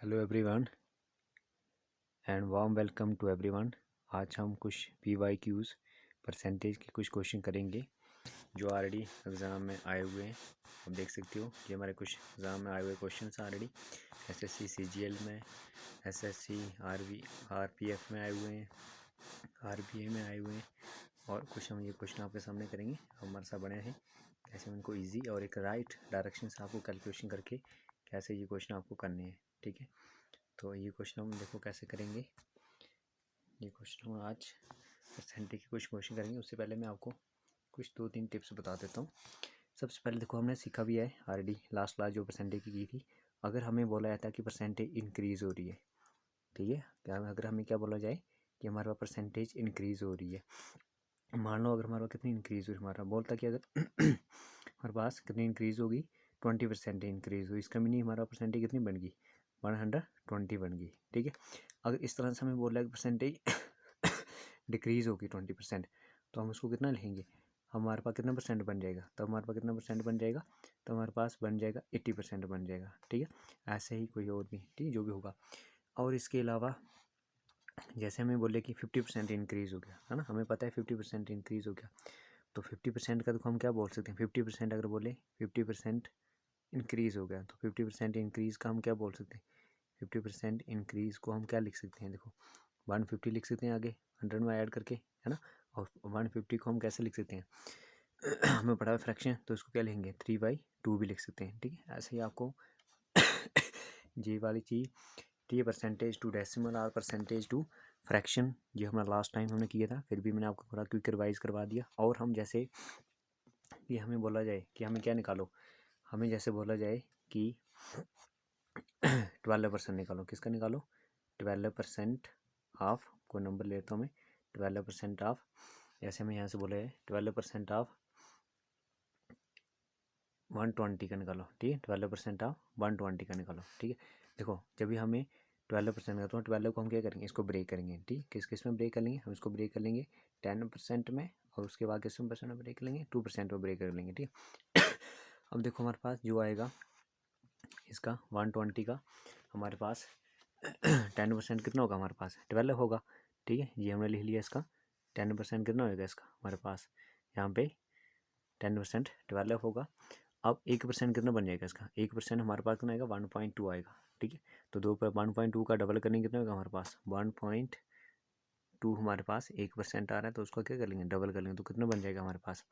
Hello everyone and warm welcome to everyone. आज हम कुछ PYQs परसेंटेज के कुछ क्वेश्चन करेंगे जो ऑलरेडी एग्ज़ाम में आए हुए हैं। आप देख सकते हो ये हमारे कुछ एग्ज़ाम में आए हुए क्वेश्चन ऑलरेडी SSC CGL में, SSC RPF में आए हुए हैं, RBA में आए हुए हैं और कुछ हम ये क्वेश्चन आपके सामने करेंगे। हमारे साथ बने हैं कैसे उनको ईजी और एक राइट डायरेक्शन से आपको कैलकुलेशन करके कैसे ये क्वेश्चन आपको करने हैं। ठीक है, तो ये क्वेश्चन हम देखो कैसे करेंगे। ये क्वेश्चन हम आज परसेंटेज के कुछ क्वेश्चन करेंगे। उससे पहले मैं आपको कुछ 2-3 टिप्स बता देता हूँ। सबसे पहले देखो हमने सीखा भी है ऑलरेडी लास्ट क्लास जो परसेंटेज की थी। अगर हमें बोला जाता है कि परसेंटेज इंक्रीज़ हो रही है, ठीक है, क्या अगर हमें क्या बोला जाए कि हमारे पास परसेंटेज इंक्रीज़ हो रही है। मान लो अगर हमारे पास कितनी इंक्रीज़ हुई, हमारा बोलता कि अगर हमारे पास कितनी इंक्रीज़ होगी 20% इंक्रीज़ हुई, इसका मीनिंग हमारा परसेंटेज कितनी बन गई 120 बन गई। ठीक है, अगर इस तरह से हमें बोला है कि परसेंटेज डिक्रीज़ होगी 20%, तो हम उसको कितना लिखेंगे, हमारे पास कितना परसेंट बन जाएगा, तो हमारे पास कितना परसेंट बन जाएगा, तो हमारे पास बन जाएगा 80% बन जाएगा। ठीक है, ऐसे ही कोई और भी, ठीक है, जो भी होगा। और इसके अलावा जैसे हमें बोले कि 50% इंक्रीज़ हो गया है ना, हमें पता है 50% इंक्रीज़ हो गया, तो 50% का देखो हम क्या बोल सकते हैं, 50% अगर बोले 50% इंक्रीज़ हो गया तो 50% इंक्रीज़ का हम क्या बोल सकते हैं, 50% इंक्रीज़ को हम क्या लिख सकते हैं, देखो 150 लिख सकते हैं आगे 100 में ऐड करके, है ना। और 150 को हम कैसे लिख सकते हैं हमें पढ़ा है फ्रैक्शन, तो इसको क्या लिखेंगे 3/2 भी लिख सकते हैं। ठीक है, ऐसे ही आपको ये वाली चीज़, ठीक है, परसेंटेज टू डेसिमल और परसेंटेज टू फ्रैक्शन, ये हमारा लास्ट टाइम हमने किया था, फिर भी मैंने आपको थोड़ा क्विक रिवाइज करवा दिया। और हम जैसे कि हमें बोला जाए कि हमें क्या निकालो, हमें जैसे बोला जाए कि 12% निकालो, किसका निकालो 12% ऑफ, कोई नंबर लेता हूँ मैं, 12% ऑफ, जैसे हमें यहाँ से बोला है 12% ऑफ 120 का निकालो। ठीक है, 12% ऑफ 120 का निकालो। ठीक है, देखो जब भी हमें 12% का, तो 12 को हम क्या करेंगे, इसको ब्रेक करेंगे। ठीक, किस किस में ब्रेक कर लेंगे, हम इसको ब्रेक कर लेंगे 10% में, और उसके बाद किस परसेंट में ब्रेक कर लेंगे 2% में ब्रेक कर लेंगे। ठीक है अब देखो हमारे पास जो आएगा इसका 120 का, हमारे पास 10% कितना होगा, हमारे पास 12 होगा। ठीक है, ये हमने लिख लिया, इसका 10% कितना होगा, इसका हमारे पास यहाँ पे 10% 12 होगा। अब 1% कितना बन जाएगा इसका, 1% हमारे पास कितना आएगा 1.2 आएगा। ठीक है, तो 1.2 का डबल करने कितना होगा हमारे पास 1.2, हमारे पास 1% आ रहा है, तो उसको क्या कर लेंगे डबल कर लेंगे, तो कितना बन जाएगा हमारे पास,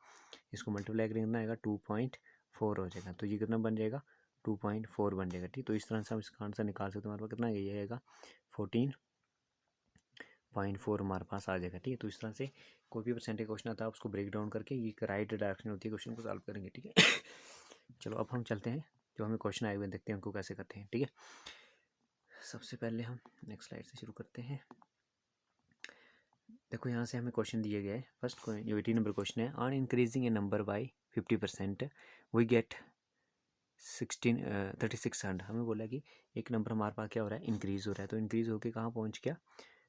इसको मल्टीप्लाई करेंगे कितना आएगा 2.4 हो जाएगा, तो ये कितना बन जाएगा 2.4 बन जाएगा। ठीक, तो इस तरह से हम इसका आंसर निकाल सकते हैं, हमारे पास कितना ये आएगा 14.4 हमारे पास आ जाएगा। ठीक है, तो इस तरह से कोई भी परसेंटेज क्वेश्चन आता है उसको ब्रेक डाउन करके ये राइट डायरेक्शन होती है, क्वेश्चन को सॉल्व करेंगे। ठीक है चलो अब हम चलते हैं, जो हमें क्वेश्चन आए हुए देखते हैं उनको कैसे करते हैं। ठीक है, सबसे पहले हम नेक्स्ट स्लाइड से शुरू करते हैं। देखो यहाँ से हमें क्वेश्चन दिए गए, फर्स्ट जो 80 नंबर क्वेश्चन है, on increasing a number by 50% we get 3600। हमें बोला कि एक नंबर हमारे पास क्या हो रहा है, इंक्रीज़ हो रहा है, तो इंक्रीज़ होकर कहाँ पहुँच गया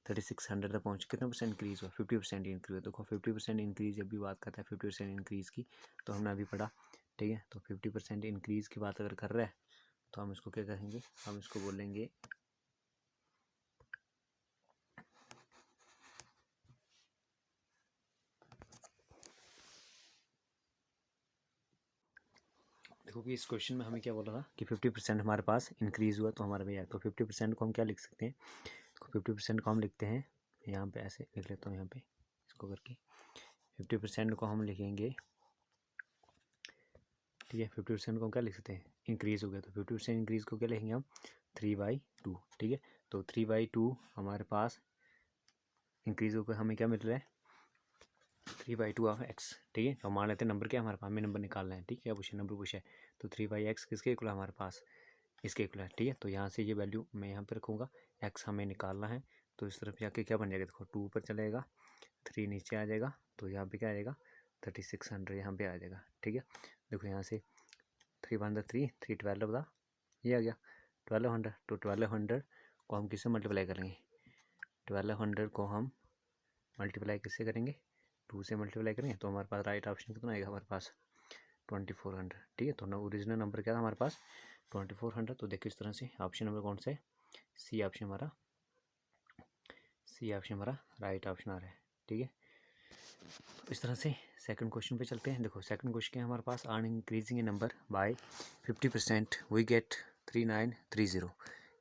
3600 तक पहुँच, कितना परसेंट इंक्रीज़ हुआ 50% इंक्रीज़ हुआ। देखो 50% इंक्रीज़ जब भी बात करता है 50% इंक्रीज़ की, तो हमने अभी पढ़ा। ठीक है, तो 50% इंक्रीज़ की बात अगर कर रहा है तो हम इसको क्या कहेंगे, हम इसको बोलेंगे देखो कि इस क्वेश्चन में हमें क्या बोला था कि 50% हमारे पास इंक्रीज़ हुआ, तो हमारे भैया तो 50% को हम क्या लिख सकते हैं, 50% को हम लिखते हैं, यहाँ पे ऐसे लिख लेता हूँ, यहाँ पे इसको करके 50% को हम लिखेंगे। ठीक है, 50% को हम क्या लिख सकते हैं, इंक्रीज़ हो गया, तो 50% इंक्रीज़ को क्या लिखेंगे हम 3/2। ठीक है, तो 3/2 हमारे पास इंक्रीज़ होकर हमें क्या मिल रहा है 3/2 ऑफ एक्स। ठीक है, तो मान लेते हैं नंबर क्या हमारे पास, हमें नंबर निकालना है। ठीक है, क्या पूछे, नंबर पूछा है, तो 3/x किसके इक्वल है हमारे पास, इसके इक्वल है। ठीक है, तो यहाँ से ये वैल्यू मैं यहाँ पे रखूँगा, एक्स हमें निकालना है, तो इस तरफ जाके क्या बन जाएगा, देखो 2 ऊपर चलेगा 3 नीचे आ जाएगा, तो यहाँ पे क्या आ जाएगा 3600 यहाँ पे आ जाएगा। ठीक है, देखो यहाँ से 3 1 3 3 12 बता, ये आ गया 1200, तो 1200 को हम किससे मल्टीप्लाई करेंगे, 1200 को हम मल्टीप्लाई किससे करेंगे 2 से मल्टीप्लाई करेंगे, तो हमारे पास राइट ऑप्शन कितना आएगा हमारे पास 2400। ठीक है, तो ओरिजिनल नंबर क्या था हमारे पास 2400, तो देखिए इस तरह से ऑप्शन नंबर कौन सा है सी ऑप्शन हमारा राइट ऑप्शन आ रहा है। ठीक है, तो इस तरह से सेकंड क्वेश्चन पे चलते हैं। देखो सेकंड क्वेश्चन है हमारे पास, on increasing a number by 50% we get 3930।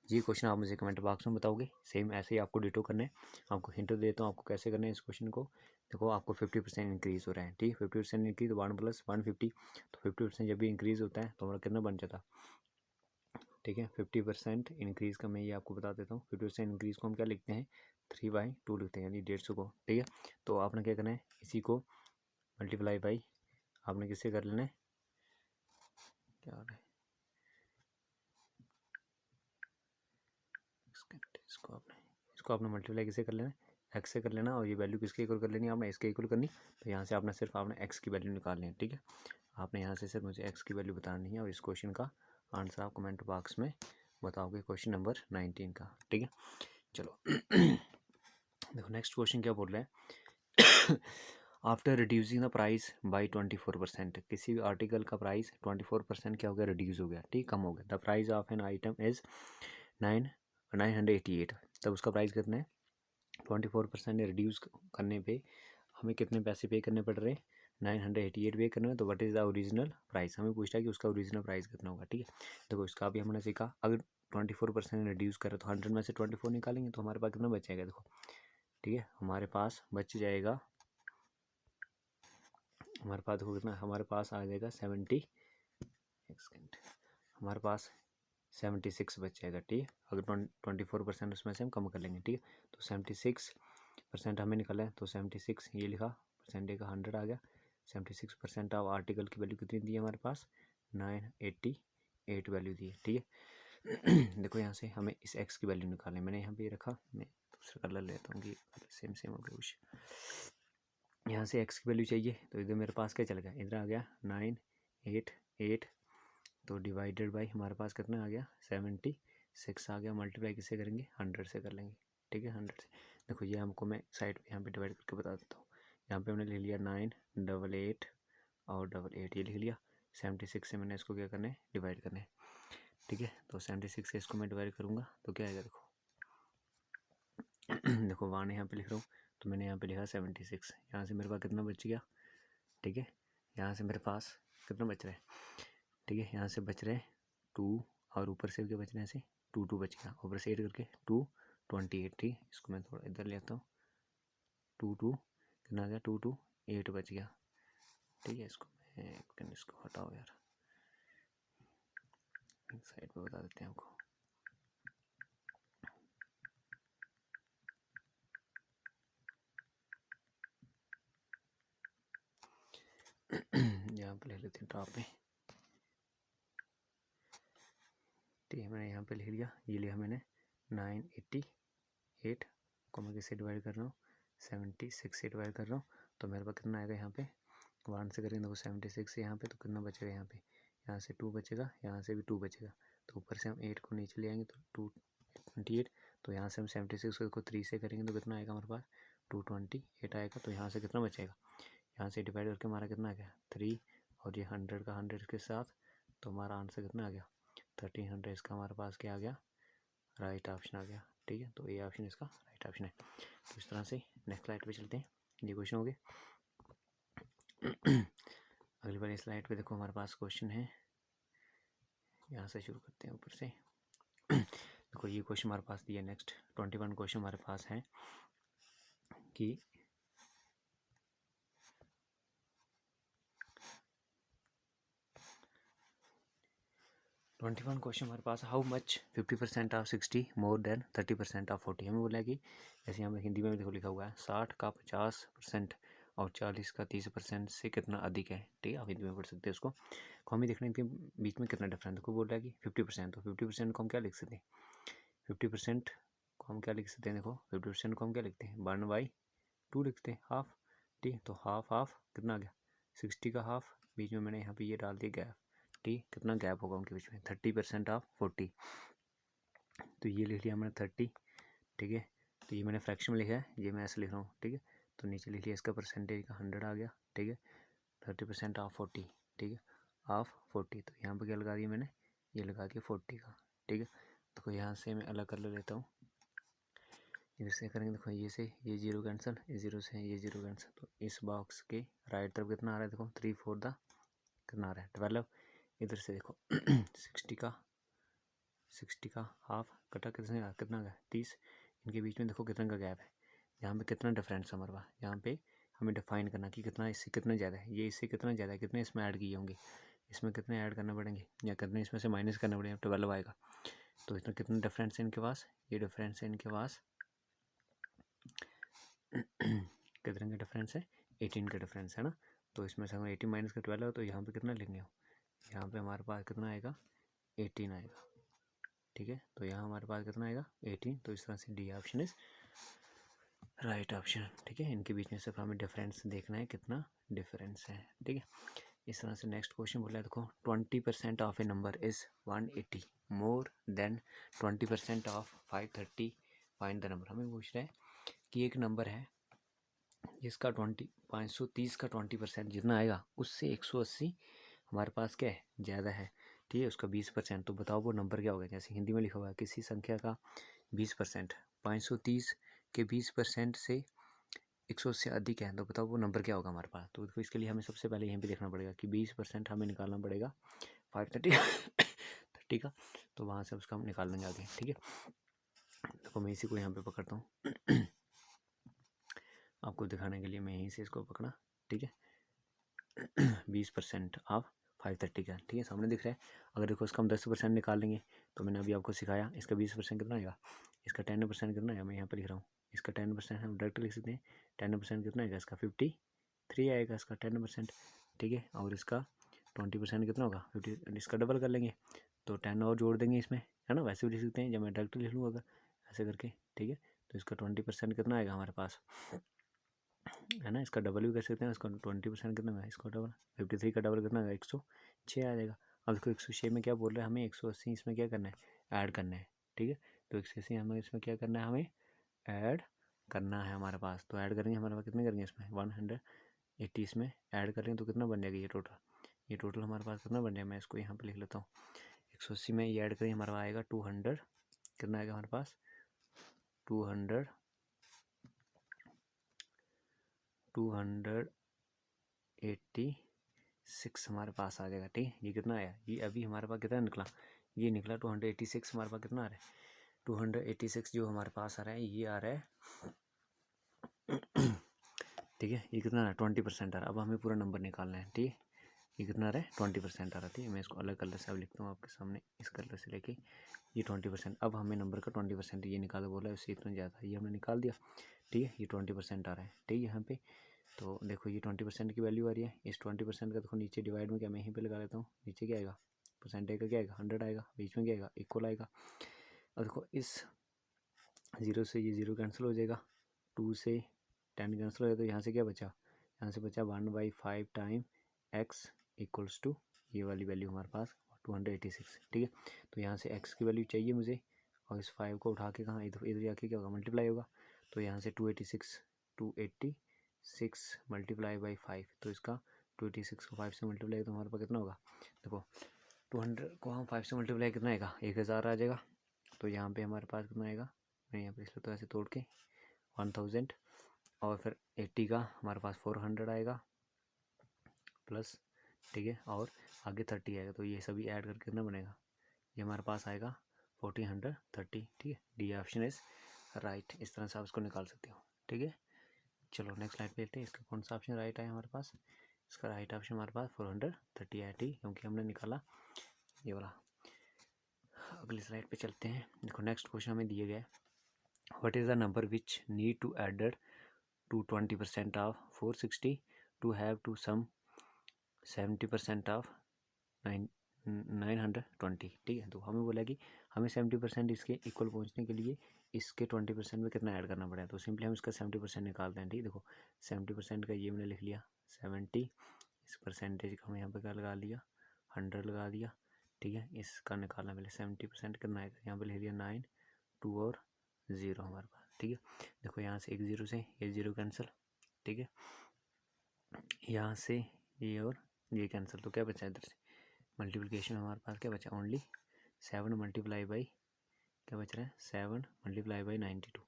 ये क्वेश्चन आप मुझे कमेंट बॉक्स में बताओगे। सेम ऐसे ही आपको डिटो करना है। आपको हिंट देता हूँ आपको कैसे करना है इस क्वेश्चन को। देखो आपको 50% इंक्रीज़ हो रहा है, ठीक है, 50% इंक्रीज तो 1 + 150, तो 50% जब भी इंक्रीज़ होता है तो हमारा कितना बन जाता। ठीक है, 50% इंक्रीज़ का मैं ये आपको बता देता हूँ। 50% इंक्रीज़ को हम क्या लिखते हैं, 3/2 लिखते हैं, यानी 150 को। ठीक है, तो आपने क्या करना है, इसी को मल्टीप्लाई बाई आपने किससे कर लेना है, क्या हो रहा है, इसको आपने मल्टीप्लाई किससे कर लेना है, एक्स से कर लेना, और ये वैल्यू किसके इक्वल कर लेनी है आपने, इसके इक्वल करनी। तो यहाँ से आपने सिर्फ एक्स की वैल्यू निकालनी है। ठीक है, आपने यहाँ से सिर्फ मुझे एक्स की वैल्यू बतानी है, और इस क्वेश्चन का आंसर आप कमेंट बॉक्स में बताओगे, क्वेश्चन नंबर 19 का। ठीक है, चलो देखो नेक्स्ट क्वेश्चन क्या बोल रहा है। After reducing the price by 24%, किसी भी आर्टिकल का प्राइस 24% क्या हो गया, रिड्यूस हो गया। ठीक, कम हो गया। The price of an item is 988, तब उसका प्राइस कितना है, 24% रिड्यूस करने पे हमें कितने पैसे पे करने पड़ रहे हैं, 988 पे करना है। तो what is the original price, हमें पूछता है कि उसका ओरिजिनल प्राइस कितना होगा। ठीक है, देखो इसका भी हमने सीखा, अगर 24% रिड्यूस करें तो 100 में से 24 निकालेंगे तो हमारे पास कितना बचेगा। देखो ठीक है, हमारे पास बच जाएगा, हमारे पास देखो कितना, हमारे पास आ जाएगा 70, एक सेकेंड, हमारे पास 76 बच जाएगा। ठीक है, अगर 24% उसमें से हम कम कर लेंगे। ठीक है, तो 76% हमें निकला है, तो 76 ये लिखा, परसेंटेज का 100 आ गया। 76% ऑफ आर्टिकल की वैल्यू कितनी दी है हमारे पास, 988 वैल्यू दी है। ठीक है, देखो यहाँ से हमें इस एक्स की वैल्यू निकालनी है। मैंने यहाँ पे रखा, मैं दूसरा कलर लेता हूँ कि सेम हो गया कुछ। यहाँ से एक्स की वैल्यू चाहिए, तो इधर मेरे पास क्या चल गया, इधर आ गया 988, तो डिवाइडेड बाई हमारे पास कितना आ गया, 76 आ गया। मल्टीप्लाई किससे करेंगे, 100 से कर लेंगे। ठीक है, 100 से। देखो ये हमको मैं साइड पे यहाँ पे डिवाइड करके बता देता हूँ। यहाँ पे हमने लिख लिया 988 और 88 ये लिख लिया। 76 से मैंने इसको क्या करना है, डिवाइड करना है। ठीक है, तो 76 से इसको मैं डिवाइड करूँगा तो क्या आएगा, देखो देखो 1 यहाँ पे लिख रहा हूँ, तो मैंने यहाँ पे लिखा 76। यहाँ से मेरे पास कितना बच गया, ठीक है, यहाँ से मेरे पास कितना बच रहा है, ठीक है, यहाँ से बच रहे हैं 2, और ऊपर से क्या बच रहे हैं, ऐसे 2 बच गया, ऊपर से 8 करके 228। ठीक, इसको मैं थोड़ा इधर लेता हूँ, 2 कितना आ गया, 8 बच गया। ठीक है, इसको मैं इसको हटाओ यार, साइड पे बता देते हैं आपको। यहाँ पे ले लेते हैं टॉप पे। ठीक है, मैंने यहाँ पे लिख लिया, ये लिया मैंने 988 को मैं किससे डिवाइड कर रहा हूँ, 76 से डिवाइड कर रहा हूँ, तो मेरे पास कितना आएगा, यहाँ पे 1 से करेंगे तो 76 से यहाँ पे, तो कितना बचेगा, यहाँ से 2 बचेगा, यहाँ से भी 2 बचेगा, तो ऊपर से हम 8 को नीचे ले आएंगे तो 228, तो यहाँ से हम 76 को 3 से करेंगे तो कितना आएगा हमारे पास, 228 आएगा। तो यहाँ से कितना बचेगा, यहाँ से डिवाइड करके हमारा कितना आ गया 3, और ये 100 का 100 के साथ, तो हमारा आंसर कितना आ गया 1300। इसका हमारे पास क्या आ गया, राइट ऑप्शन आ गया। ठीक है, तो ये ऑप्शन इसका राइट ऑप्शन है। तो इस तरह से नेक्स्ट स्लाइड पे चलते हैं, ये क्वेश्चन हो गए। अगली बार स्लाइड पे देखो हमारे पास क्वेश्चन है, यहाँ से शुरू करते हैं ऊपर से। देखो ये क्वेश्चन हमारे पास दिया, नेक्स्ट 21 क्वेश्चन हमारे पास है कि 21 क्वेश्चन हमारे पास, how much 50% of 60 more than 30% of 40। हमें बोला है कि जैसे हमें हिंदी में देखो लिखा हुआ है 60 का 50% और 40 का 30% से कितना अधिक है। ठीक है, आप हिंदी में पढ़ सकते हैं उसको। हम ही देखने के बीच में कितना डिफरेंस, देखो बोल रहा है कि 50%, तो 50% को हम क्या लिख सकते हैं, 50% को हम क्या लिख सकते हैं, देखो 50% को हम क्या लिखते हैं, 1/2 लिखते हैं, हाफ। ठीक, तो हाफ हाफ कितना आ गया, 60 का हाफ, बीच में मैंने यहाँ पे ये डाल दिया गैप। ठीक, कितना गैप होगा उनके बीच में, 30% ऑफ 40, तो ये लिख लिया मैंने 30। ठीक है, तो ये मैंने फ्रैक्शन में लिखा है, ये मैं ऐसे लिख रहा हूँ। ठीक है, तो नीचे लिख लिया इसका परसेंटेज का 100 आ गया। ठीक है, 30% ऑफ 40, ठीक है, ऑफ 40, तो यहाँ पर क्या लगा दिया मैंने, ये लगा दिया 40 का। ठीक है, देखो यहाँ से मैं अलग कर लेता हूँ, इधर से करेंगे। देखो ये से ये जीरो कैंसिल, ये जीरो से ये जीरो कैंसिल। तो इस बॉक्स के राइट तरफ कितना आ रहा है, देखो 3 4 कितना आ रहा है 12। इधर से देखो 60 का हाफ कटा कितना गया 30। इनके बीच में देखो कितना का गैप है, यहाँ पे कितना डिफरेंस है हमारे पास। यहाँ पे हमें डिफाइन करना कि कितना इससे कितना ज़्यादा है, ये इससे कितना ज़्यादा है, कितने इसमें ऐड किए होंगे, इसमें कितने ऐड करने पड़ेंगे या कितने इसमें से माइनस करने पड़ेंगे, 12 आएगा। तो इतना कितना डिफरेंस है इनके पास, ये डिफरेंस है इनके पास कितने का डिफरेंस है, 18 का डिफरेंस है ना। तो इसमें से हम 18 माइनस का 12 तो यहाँ पे कितना लेंगे, यहाँ पे हमारे पास कितना आएगा 18 आएगा, ठीक है। तो यहाँ हमारे पास कितना आएगा 18। तो इस तरह से D option is right option, ठीक है। इनके बीच में सिर्फ हमें डिफरेंस देखना है, कितना डिफरेंस है, ठीक है। इस तरह से नेक्स्ट क्वेश्चन बोला है, देखो 20% of A number is 180 more than 20% of 530, find the number. हमें पूछ रहा है कि एक नंबर है जिसका 530 का 20% जितना आएगा उससे 180 हमारे पास क्या है, ज़्यादा है, ठीक है, उसका 20%। तो बताओ वो नंबर क्या होगा। जैसे हिंदी में लिखा हुआ है किसी संख्या का 20%, 530 के 20% से 180 से अधिक है, तो बताओ वो नंबर क्या होगा हमारे पास। तो देखो इसके लिए हमें सबसे पहले यहीं पे देखना पड़ेगा कि 20% हमें निकालना पड़ेगा 530 का, तो वहाँ से उसका हम निकाल देंगे आगे, ठीक है। देखो मैं इसी को यहाँ पे पकड़ता हूँ आपको दिखाने के लिए, मैं यहीं से इसको पकड़ा, ठीक है। 20% ऑफ 530 का, ठीक है, सामने दिख रहा है। अगर देखो इसका हम 10% निकाल लेंगे, तो मैंने अभी आपको सिखाया इसका 20% कितना आएगा, इसका 10% कितना है, मैं यहाँ पर लिख रहा हूँ। इसका 10% हम डायरेक्ट लिख सकते हैं, 10% कितना आएगा, इसका 53 आएगा इसका 10%, ठीक है। और इसका 20% कितना होगा 50, इसका डबल कर लेंगे तो 10 और जोड़ देंगे इसमें, है ना। वैसे भी लिख सकते हैं, जब मैं डायरेक्ट लिख लूँगा अगर ऐसे करके, ठीक है। तो इसका 20% कितना आएगा हमारे पास, है ना। इसका डबल भी कर सकते हैं, इसका 20% कितना है, इसको डबल 53 का डबल कितना है 106 आ जाएगा। अब इसको 106 में क्या बोल रहे हैं हमें, 180 इसमें क्या करना है, ऐड करना है, ठीक है। तो 180 हमें इसमें क्या करना है, हमें ऐड करना है हमारे पास। तो ऐड करेंगे हमारे पास कितने करेंगे, इसमें 180 इसमें ऐड करेंगे तो कितना बन जाएगा ये टोटल हमारे पास कितना बन जाएगा। मैं इसको यहाँ पर लिख लेता हूँ, 180 में ये ऐड करेंगे हमारे पास आएगा 200, कितना आएगा हमारे पास 286 हमारे पास आ जाएगा, ठीक है। ये कितना आया, ये अभी हमारे पास कितना निकला, ये निकला 286। हमारे पास कितना आ रहा है 286 जो हमारे पास आ रहा है, ये आ रहा है ठीक है। ये कितना आ रहा है 20% आ रहा है। अब हमें पूरा नंबर निकालना है, ठीक है। ये कितना आ रहा है 20% आ रहा है, ठीक है। मैं इसको अलग कलर से अब लिखता हूँ आपके सामने, इस कलर से लेके ये 20%। अब हमें नंबर का 20% ये निकालो बोला है, उससे इतना ज़्यादा, ये हमने निकाल दिया, ठीक है। ये 20% आ रहा है, ठीक है यहाँ पे। तो देखो ये 20% की वैल्यू आ रही है, इस 20% का देखो नीचे डिवाइड में क्या, मैं यहीं पे लगा लेता हूँ, नीचे क्या आएगा परसेंटेज का क्या आएगा 100 आएगा, बीच में क्या आएगा इक्वल आएगा। और देखो इस 0 से ये 0 कैंसिल हो जाएगा, 2 से 10 कैंसिल हो जाएगा, तो यहाँ से क्या बचा, यहाँ से बचा 1/5 टाइम x इक्वल्स टू ये वाली वैल्यू हमारे पास 286, ठीक है। तो यहाँ से x की वैल्यू चाहिए मुझे, और इस 5 को उठा के कहाँ इधर इधर जाके क्या होगा मल्टीप्लाई होगा। तो यहाँ से 286 मल्टीप्लाई बाई 5, तो इसका 286 को 5 से मल्टीप्लाई तो हमारे पास कितना होगा, देखो 200 को हम 5 से मल्टीप्लाई कितना आएगा 1000 आ जाएगा। तो यहाँ पे हमारे पास कितना आएगा, मैं यहाँ पे इसलिए तो ऐसे तोड़ के 1000, और फिर 80 का हमारे पास 400 आएगा प्लस, ठीक है, और आगे 30 आएगा। तो ये सभी ऐड करके कितना बनेगा, ये हमारे पास आएगा 1430, ठीक है। D option is right. इस तरह से आप इसको निकाल सकते हो, ठीक है। चलो नेक्स्ट स्लाइड पे लेते हैं, इसका कौन सा ऑप्शन राइट है हमारे पास, इसका राइट ऑप्शन हमारे पास 430 है, ठीक, क्योंकि हमने निकाला ये वाला। अगली स्लाइड पे चलते हैं। देखो नेक्स्ट क्वेश्चन हमें दिए गए, what is the number which need to added to 20% of 460 to have to sum 70% of 920, ठीक है। तो हमें बोला कि हमें 70% इसके इक्वल पहुंचने के लिए इसके 20% में कितना ऐड करना पड़ेगा। तो सिंपली हम इसका 70% निकालते हैं, ठीक है। देखो 70% का ये मैंने लिख लिया 70, इस परसेंटेज का हमें यहाँ पे क्या लगा लिया 100 लगा दिया, ठीक है। इसका निकालना पहले 70% कितना आएगा, यहाँ पे लिख लिया 9 2 और 0 हमारे पास, ठीक है। देखो यहाँ से एक 0 से ये 0 कैंसिल, ठीक है। यहाँ से ये और ये कैंसिल, तो क्या बचा इधर से मल्टीप्लिकेशन में हमारे पास क्या बचा ओनली 7 मल्टीप्लाई बाई क्या बच रहा है 7 मल्टीप्लाई बाई 92,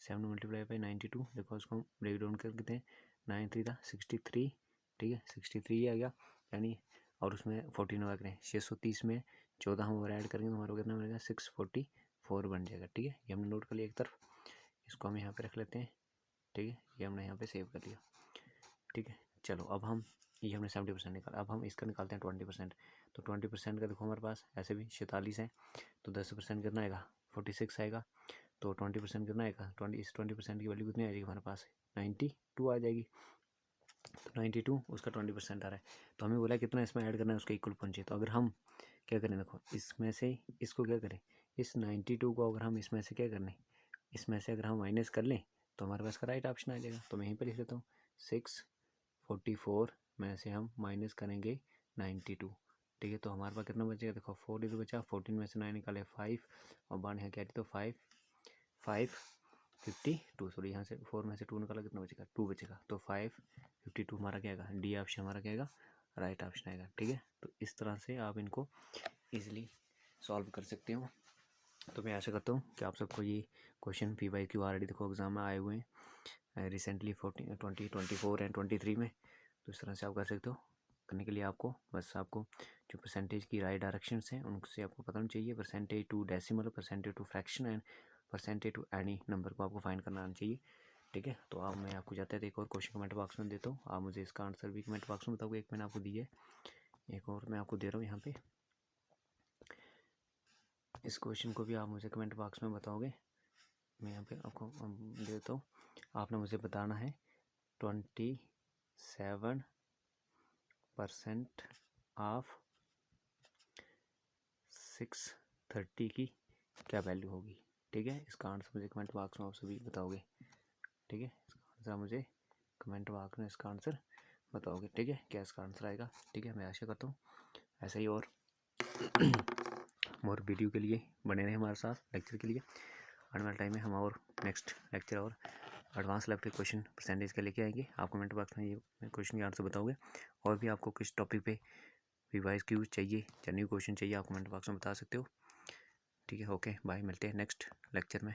7 मल्टीप्लाई बाई 92। देखो उसको हम ब्रेक डाउन कर देते हैं, 9 3 था 63, ठीक है 63 आ गया यानी, और उसमें 14 होगा करें 630 में 14 हम और ऐड करेंगे तो हमारे को कितना मिलेगा 644 बन जाएगा, ठीक है। ये हमने नोट कर लिया एक तरफ, इसको हम यहाँ पे रख लेते हैं, ठीक है, ये हमने यहाँ पे सेव कर लिया, ठीक है। चलो अब हम ये हमने 70% निकाला, अब हम इसका निकालते हैं 20%। तो 20% का देखो हमारे पास ऐसे भी 46 है, तो 10% कितना आएगा 46 आएगा, तो 20% कितना आएगा 20% की वैल्यू कितनी आ जाएगी हमारे पास 92 आ जाएगी। तो 92 उसका 20% आ रहा है, तो हमें बोला कितना इसमें ऐड करना है उसके इक्वल पहुंचे। तो अगर हम क्या करें, देखो इसमें से इसको क्या करें, इस 92 को अगर हम इसमें से क्या करने, इसमें से अगर हम माइनस कर लें तो हमारे पास का राइट ऑप्शन आ जाएगा। तो मैं यहीं पर लिख लेता हूँ 644 में से हम माइनस करेंगे 92, ठीक है। तो हमारे पास कितना बचेगा, देखो 4 इधर बचा, 14 में से 9 निकाले 5 और बाहर यहाँ क्या तो 552, सॉरी यहाँ से 4 में से 2 निकाला कितना बचेगा 2 बचेगा, तो 552 हमारा क्या आएगा, डी ऑप्शन हमारा क्या आएगा राइट ऑप्शन आएगा, ठीक है। तो इस तरह से आप इनको ईजिली सॉल्व कर सकते हो। तो मैं आशा करता हूँ कि आप सबको ये क्वेश्चन PYQ ऑलरेडी देखो एग्जाम में आए हुए हैं रिसेंटली 2024 एंड 23 में, तो इस तरह से आप कर सकते हो। करने के लिए आपको बस आपको जो परसेंटेज की राइट डायरेक्शंस हैं उनसे आपको पता होना चाहिए, percentage to decimal, percentage to fraction and percentage to any number को आपको फाइंड करना आना चाहिए, ठीक है। तो आप मैं आपको जाते हैं एक और क्वेश्चन कमेंट बॉक्स में देता हूँ, आप मुझे इसका आंसर भी कमेंट बॉक्स में बताओगे। एक मैंने आपको दी है, एक और मैं आपको दे रहा हूँ यहाँ पे, इस क्वेश्चन को भी आप मुझे कमेंट बॉक्स में बताओगे। मैं यहाँ पे आपको दे देता हूँ, आपने मुझे बताना है 27% ऑफ 630 की क्या वैल्यू होगी, ठीक है। इसका आंसर मुझे कमेंट बॉक्स में आप सभी बताओगे, ठीक है। इसका आंसर मुझे कमेंट बॉक्स में इसका आंसर बताओगे, ठीक है, क्या इसका आंसर आएगा, ठीक है। मैं आशा करता हूँ ऐसे ही और मोर वीडियो के लिए बने रहे हमारे साथ, लेक्चर के लिए आने वाले टाइम में हम और नेक्स्ट लेक्चर और एडवांस लेवल के क्वेश्चन परसेंटेज के लेके आएंगे। आप कमेंट बॉक्स में ये क्वेश्चन के आंसर बताओगे, और भी आपको किस टॉपिक पे PYQ चाहिए या न्यू क्वेश्चन चाहिए आप कमेंट बॉक्स में बता सकते हो, ठीक है। ओके बाय, मिलते हैं नेक्स्ट लेक्चर में।